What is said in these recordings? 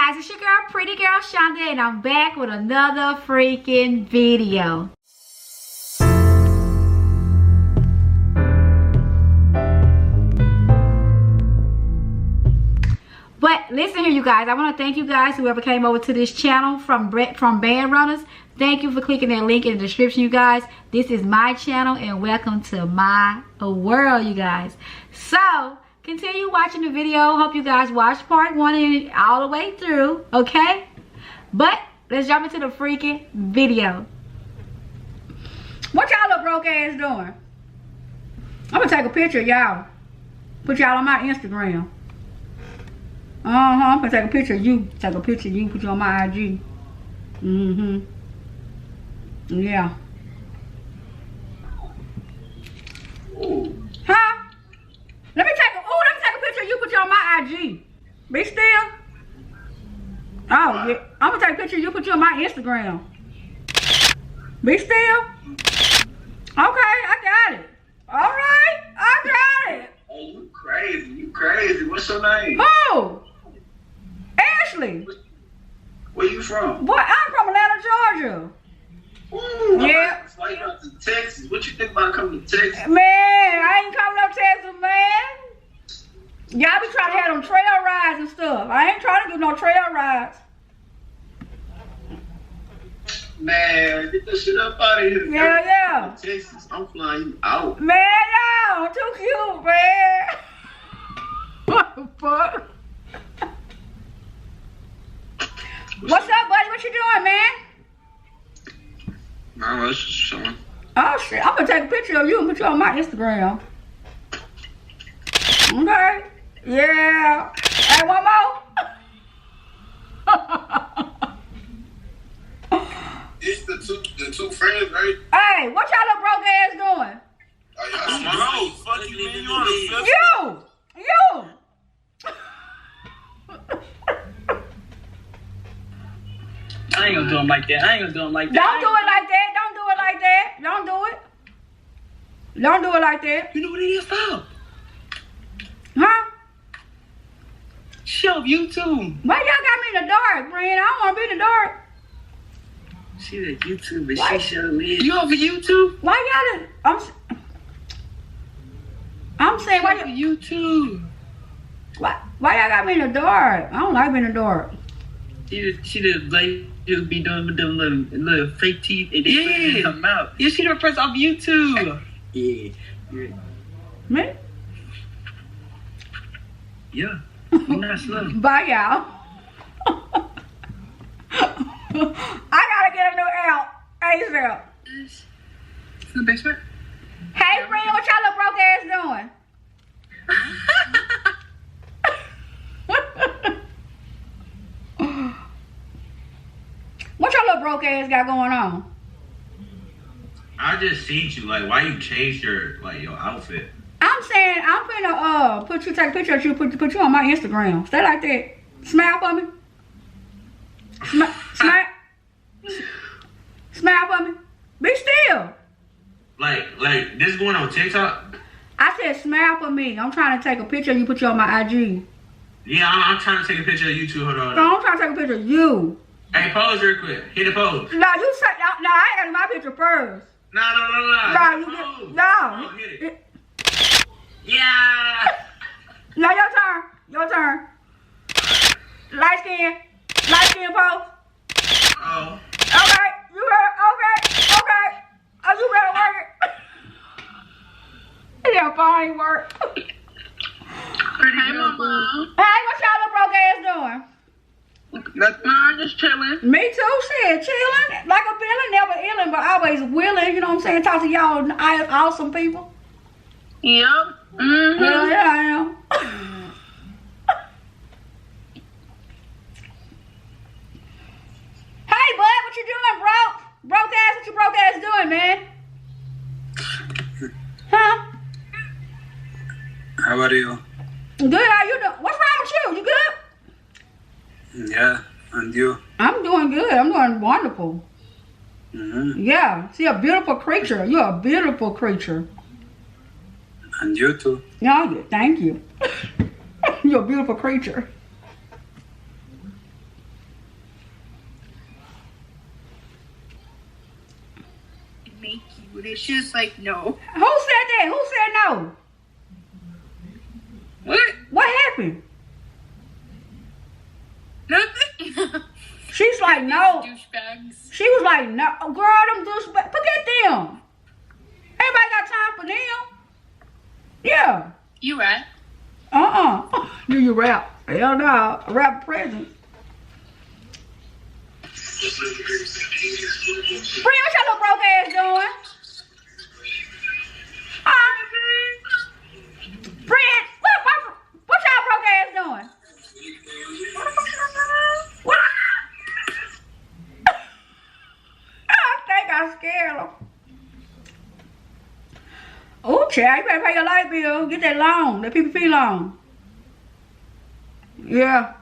guys, it's your girl, Pretty Girl Shonda, and I'm back with another freaking video. But listen here, you guys, I want to thank you guys, whoever came over to this channel from BANDRUNNERZ. Thank you for clicking that link in the description, you guys. This is my channel, and welcome to my world, you guys. So, continue watching the video. Hope you guys watched part 1 and all the way through, okay? But let's jump into the freaking video. What y'all little broke ass doing? I'm gonna take a picture of y'all. Put y'all on my Instagram. I'm gonna take a picture of you. Take a picture of you, put you on my IG. Yeah. Huh? Let me take a picture of you, put you on my IG. Be still. Oh, yeah. I'm gonna take a picture of you, put you on my Instagram. Be still. Okay, I got it. Alright, I got it. Hey, you crazy. What's your name? Who? Ashley. Where you from? Boy, I'm from Atlanta, Georgia. Ooh, Yeah. Why you out to Texas? What you think about coming to Texas? Man, I ain't coming up Texas, man. Y'all be trying to have them trail rides and stuff. I ain't trying to do no trail rides. Man, get this shit up out of here. Yeah. Texas, I'm flying you out. Man, no, too cute, man. What the fuck? What's up, buddy? What you doing, man? Nah, that's just showing. Oh, shit. I'm going to take a picture of you and put you on my Instagram. Okay. Yeah. Hey, one more. It's the two friends, right? Hey, what y'all little broke ass doing? Oh, y'all smart. Fuck you, man. You on the flip I ain't gonna do him like that. Don't do it like that. Don't do it like that. Don't do it. Don't do it like that. You know what it is, Phil? Huh? Show YouTube. Why y'all got me in the dark, friend? I don't want to be in the dark. She did YouTube, but What? she show me. You off of YouTube? Why y'all? I'm saying why Off of YouTube. Why y'all got me in the dark? I don't like being in the dark. She did like just be doing with them little fake teeth and they put it in her mouth. You see her first off YouTube. Yeah. Me? Yeah. You're not slow. Bye, y'all. I gotta get a new out. ASAP. To the basement. Hey, friend, what y'all little broke ass doing? What your little broke ass got going on? I just seen you. Like, why you changed your outfit? I'm saying I'm finna take a picture of you, put you on my Instagram. Stay like that. Smile for me. Smile for me. Be still. Like this going on TikTok? I said smile for me. I'm trying to take a picture of you, put you on my IG. Yeah, I'm trying to take a picture of you too. Hold on. No, I'm trying to take a picture of you. Hey, pose real quick. Hit the pose. No, you said no. I ain't got to do my picture first. No. No, you get no. Hit it. Yeah. No, your turn. Light skin pose. Oh. Okay, you better. Okay. Oh, you better work it. Your phone ain't work. Hey, Mama. Hey, what y'all little broke ass doing? I'm just chilling. Me too, shit. Chilling. Like a villain, never illin', but always willing. You know what I'm saying? Talk to y'all awesome people. Yep. Hell yeah, I am. Hey, bud, what you doing, bro? Broke ass, what you broke ass doing, man? Huh? How are you? Good, how you doing? What's wrong with you? You good? Yeah, and you? I'm doing good. I'm doing wonderful. Yeah. See, a beautiful creature. You're a beautiful creature. And you too. Yeah, thank you. You're a beautiful creature. with it. She was like, no. Who said that? Who said no? What? What happened? Nothing. She's like, no. Douchebags. She was like, no. Girl, them douchebags. Forget them. Everybody got time for them. Yeah. You right. Do you rap? Hell no. I rap present. Friend, what your little broke ass doing? Friend, what y'all broke ass doing? What? I think I scared them. Oh, child, you better pay your light bill. Get that loan, that PPP loan. Yeah,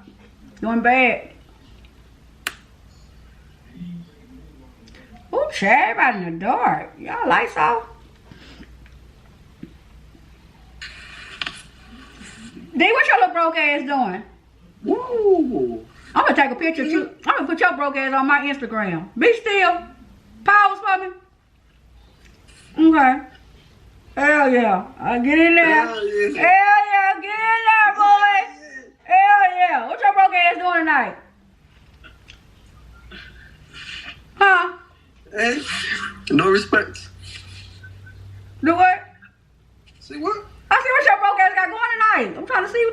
going bad. Oh, child, everybody in the dark. Y'all lights off. D, what your little broke ass doing? Woo. I'm gonna take a picture of you. I'm gonna put your broke ass on my Instagram. Be still. Pause for me. Okay. Hell yeah. Get in there. Hell yeah. Hell yeah. Get in there, boy. Hell yeah. What your broke ass doing tonight? Huh? Hey, no respect. Do what? See what? I see what your broke ass got going tonight. I'm trying to see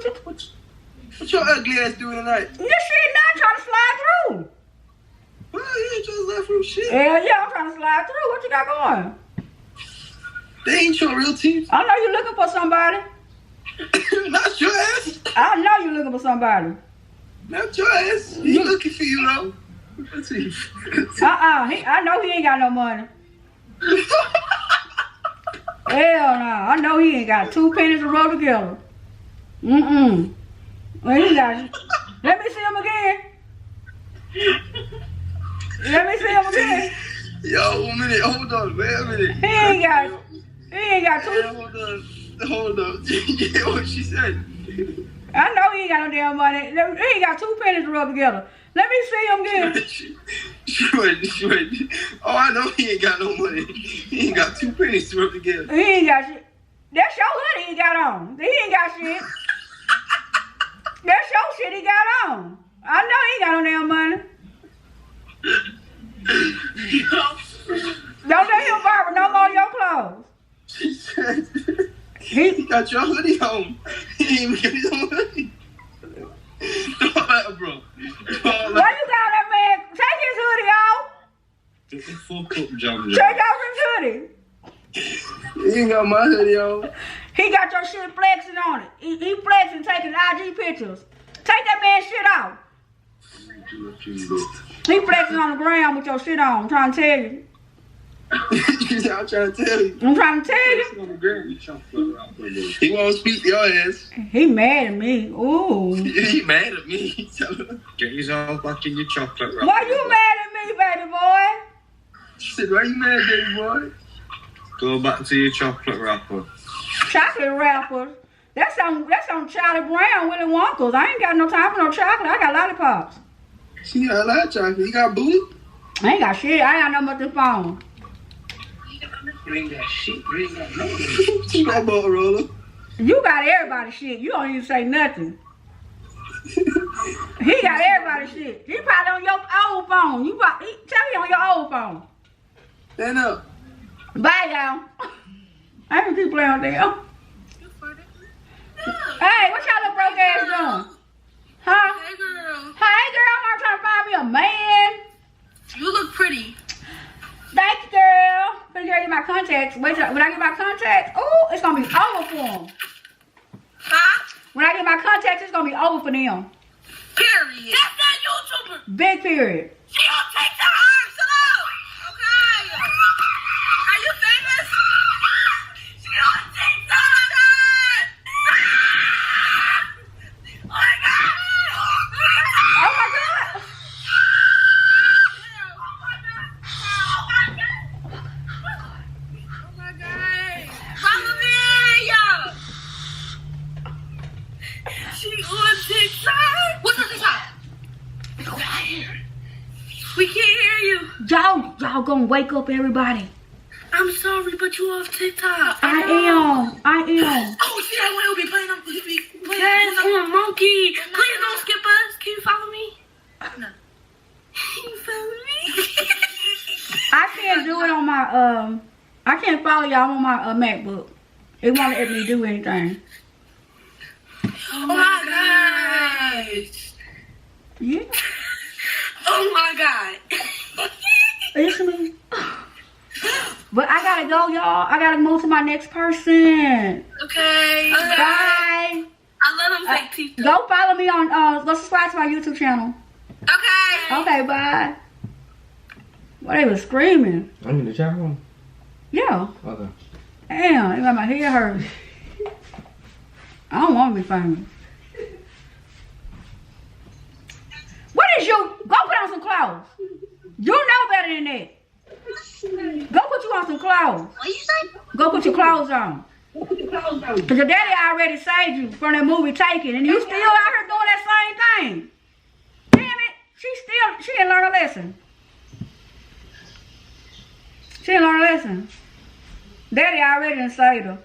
What your ugly ass doing tonight? This shit not trying to slide through. Well, you ain't just left from shit. Hell yeah, I'm trying to slide through. What you got going? They ain't your real teeth. I know you looking for somebody. Not your ass. I know you looking for somebody. Not your ass. He looking for you though. Let's see. I know he ain't got no money. Hell no. I know he ain't got 2 pennies to roll together. Well, he got. Let me see him again. Let me see him again. Yo, 1 minute. Hold on. Wait a minute. He ain't got 2. Yeah, hold on. Yeah, what she said. I know he ain't got no damn money. He ain't got 2 pennies to rub together. Let me see him again. She went. Oh, I know he ain't got no money. He ain't got 2 pennies to rub together. He ain't got shit. That's your hoodie he got on. He ain't got shit. That's your shit he got on. I know he ain't got no damn money. Don't let him borrow no more of your clothes. She said he got your hoodie on. He ain't even get his own hoodie. Don't let him, bro. Why you got that man? Take his hoodie off. Get the fuck up, John. Take off his hoodie. He ain't got my hoodie on. He got your shit flexing on it. He flexing, taking IG pictures. Take that man's shit off. He flexing on the ground with your shit on. I'm trying to tell you. I'm trying to tell you. I'm trying to tell you. He won't speak to your ass. He mad at me. Ooh. He mad at me. Get yourself back in your chocolate wrapper. Why you mad at me, baby boy? She said, why you mad, baby boy? Go back to your chocolate wrapper. Chocolate wrappers. That's on Charlie Brown, Willy Wonka's. I ain't got no time for no chocolate. I got lollipops. She got a lot of chocolate. You got booty? I ain't got shit. I ain't got no but the phone. You ain't got shit. You ain't got nothing. She got Motorola. You got everybody's shit. You don't even say nothing. He got everybody's shit. He probably on your old phone. Tell me on your old phone. Stand up. Bye, y'all. I can keep playing with them. Hey, what y'all little broke ass doing? Huh? Hey, girl. Hey, girl, I'm trying to find me a man. You look pretty. Thank you, girl. When I get my contacts, when I get my contacts, oh, it's gonna be over for them. Huh? When I get my contacts, it's gonna be over for them. Period. That's that YouTuber. Big period. She on TikTok. Shut up. Okay. Are you famous? She on TikTok. Oh my God. Oh my God. Oh my God. Follow me, y'all. She on TikTok. What's her TikTok? We can't hear you. Y'all gonna wake up everybody. I'm sorry, but you off TikTok. I am. Oh, see that one who be playing on yes, on a monkey. Please don't skip us. Can you follow me? No. Can you follow me? I can't do it on my I can't follow y'all on my MacBook. It won't let me do anything. Oh my gosh. Yeah. Oh my god. It's me. But I gotta go, y'all. I gotta move to my next person. Okay. Bye. I love them fake teeth. Go follow me on go subscribe to my YouTube channel. Okay. Okay, bye. Well, they was screaming. I'm in the chat room. Yeah. Okay. Damn, it got my head hurt. I don't want to be famous. What is you? Go put on some clothes. You know better than that. Go put you on some clothes. What you say? Go put your clothes on. Because your daddy already saved you from that movie Taken, and you still out here doing that same thing. Damn it. She didn't learn a lesson. She didn't learn a lesson. Daddy already done saved her.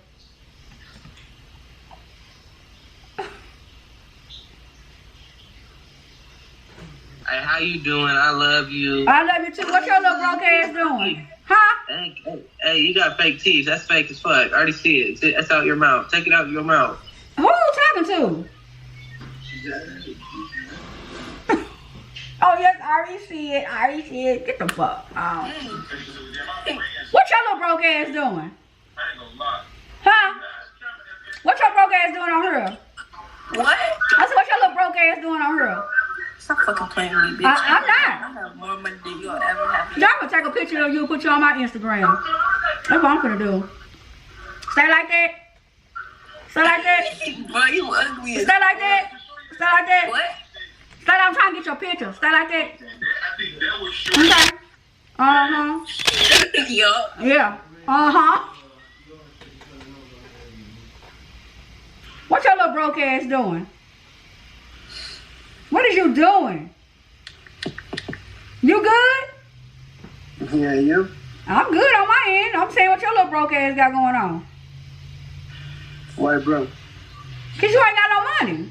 Hey, how you doing? I love you. I love you too. What your little broke ass doing? Huh? Hey, you got fake teeth. That's fake as fuck. I already see it. That's out your mouth. Take it out your mouth. Who you talking to? Oh, yes, I already see it. I already see it. Get the fuck out. What your little broke ass doing? Huh? What your broke ass doing on her? What? I said, what your little broke ass doing on her? Stop fucking playing with me, bitch. I'm not. I have more money than you'll ever have. Y'all gonna take a picture of you and put you on my Instagram. That's what I'm gonna do. Stay like that. Stay like that. Boy, you ugly as Stay like that. Stay like that. what? Stay like I'm trying to get your picture. Stay like that. Okay. Uh-huh. Yup. Yeah. Uh-huh. What your little broke ass doing? What is you doing? You good? Yeah, you? I'm good on my end. I'm saying what your little broke ass got going on. Why, bro? Cause you ain't got no money.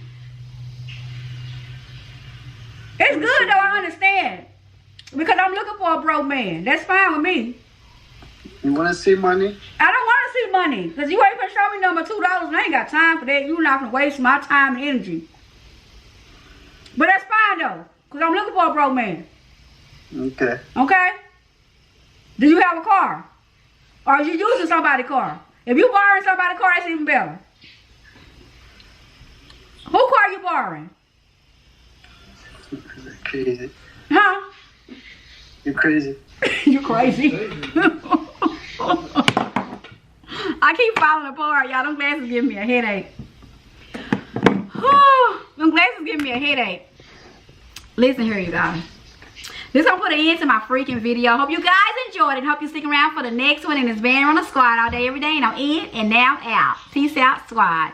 It's good though, I understand. Because I'm looking for a broke man. That's fine with me. You want to see money? I don't want to see money. Because you ain't gonna show me number $2 and I ain't got time for that. You're not gonna waste my time and energy. But that's fine though. Because I'm looking for a broke man. Okay. Okay? Do you have a car? Or are you using somebody's car? If you borrowing somebody's car, that's even better. Who car you borrowing? Crazy. Huh? You're crazy. You crazy. I keep falling apart, y'all. Them glasses give me a headache. Them glasses give me a headache. Listen here, you guys. This gonna put an end to my freaking video. Hope you guys enjoyed it. Hope you stick around for the next one. And it's Band Runner Squad all day, every day. And I'm in and now out. Peace out, squad.